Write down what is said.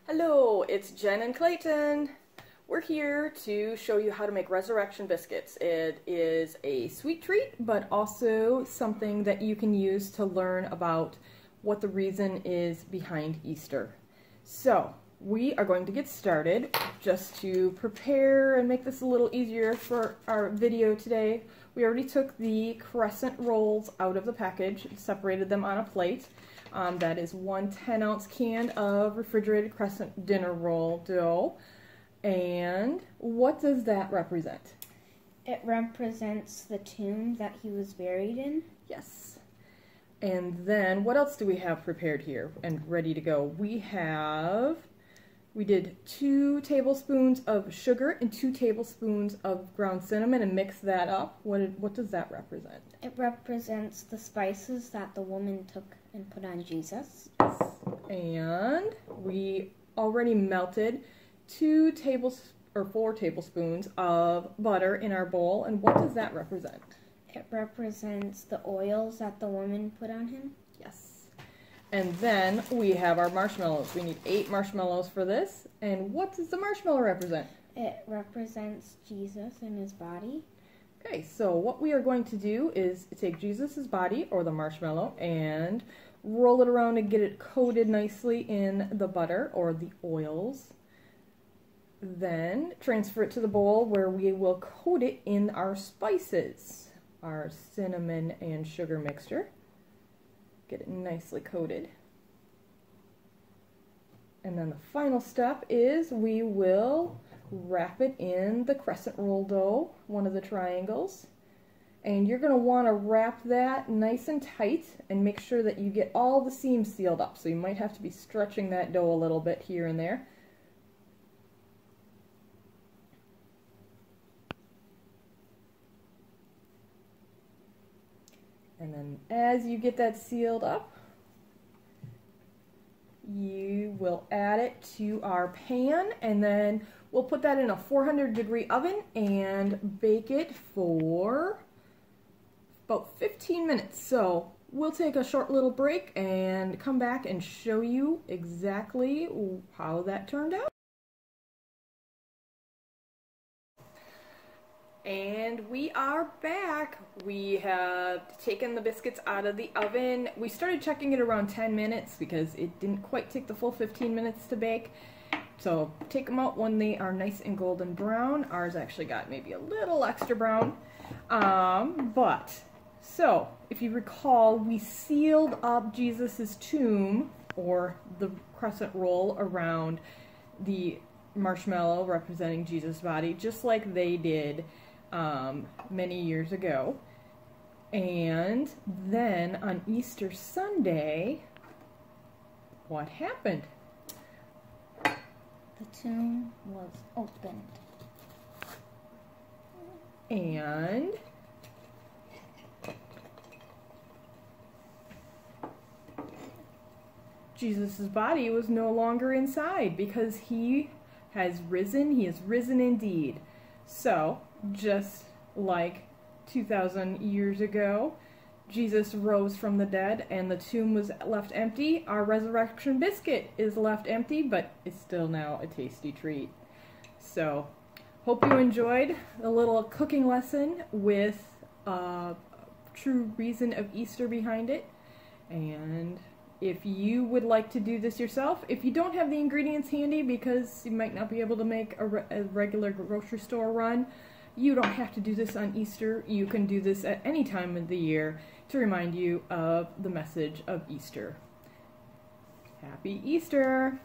Hello, it's Jen and Clayton. We're here to show you how to make resurrection biscuits. It is a sweet treat, but also something that you can use to learn about what the reason is behind Easter. So, we are going to get started. Just to prepare and make this a little easier for our video today, we already took the crescent rolls out of the package, separated them on a plate. That is one 10-ounce can of refrigerated crescent dinner roll dough. And what does that represent? It represents the tomb that he was buried in. Yes. And then what else do we have prepared here and ready to go? We did 2 tablespoons of sugar and 2 tablespoons of ground cinnamon and mix that up. What does that represent? It represents the spices that the woman took and put on Jesus. Yes. And we already melted 4 tablespoons of butter in our bowl. And what does that represent? It represents the oils that the woman put on him. Yes. And then we have our marshmallows. We need 8 marshmallows for this. And what does the marshmallow represent? It represents Jesus and his body. Okay, so what we are going to do is take Jesus' body, or the marshmallow, and roll it around and get it coated nicely in the butter, or the oils. Then transfer it to the bowl where we will coat it in our spices, our cinnamon and sugar mixture. Get it nicely coated. And then the final step is we will wrap it in the crescent roll dough, one of the triangles. And you're going to want to wrap that nice and tight and make sure that you get all the seams sealed up. So you might have to be stretching that dough a little bit here and there. And then as you get that sealed up, you will add it to our pan, and then we'll put that in a 400-degree oven and bake it for about 15 minutes. So we'll take a short little break and come back and show you exactly how that turned out. And we are back. We have taken the biscuits out of the oven. We started checking it around 10 minutes because it didn't quite take the full 15 minutes to bake. So take them out when they are nice and golden brown. Ours actually got maybe a little extra brown. So if you recall, we sealed up Jesus's tomb, or the crescent roll, around the marshmallow representing Jesus' body, just like they did many years ago. And then on Easter Sunday, what happened? The tomb was opened. And Jesus' body was no longer inside because he has risen. He has risen indeed. So, just like 2,000 years ago, Jesus rose from the dead and the tomb was left empty, our resurrection biscuit is left empty, but it's still now a tasty treat. So, hope you enjoyed a little cooking lesson with a true reason of Easter behind it. And if you would like to do this yourself, if you don't have the ingredients handy because you might not be able to make a regular grocery store run, you don't have to do this on Easter. You can do this at any time of the year to remind you of the message of Easter. Happy Easter!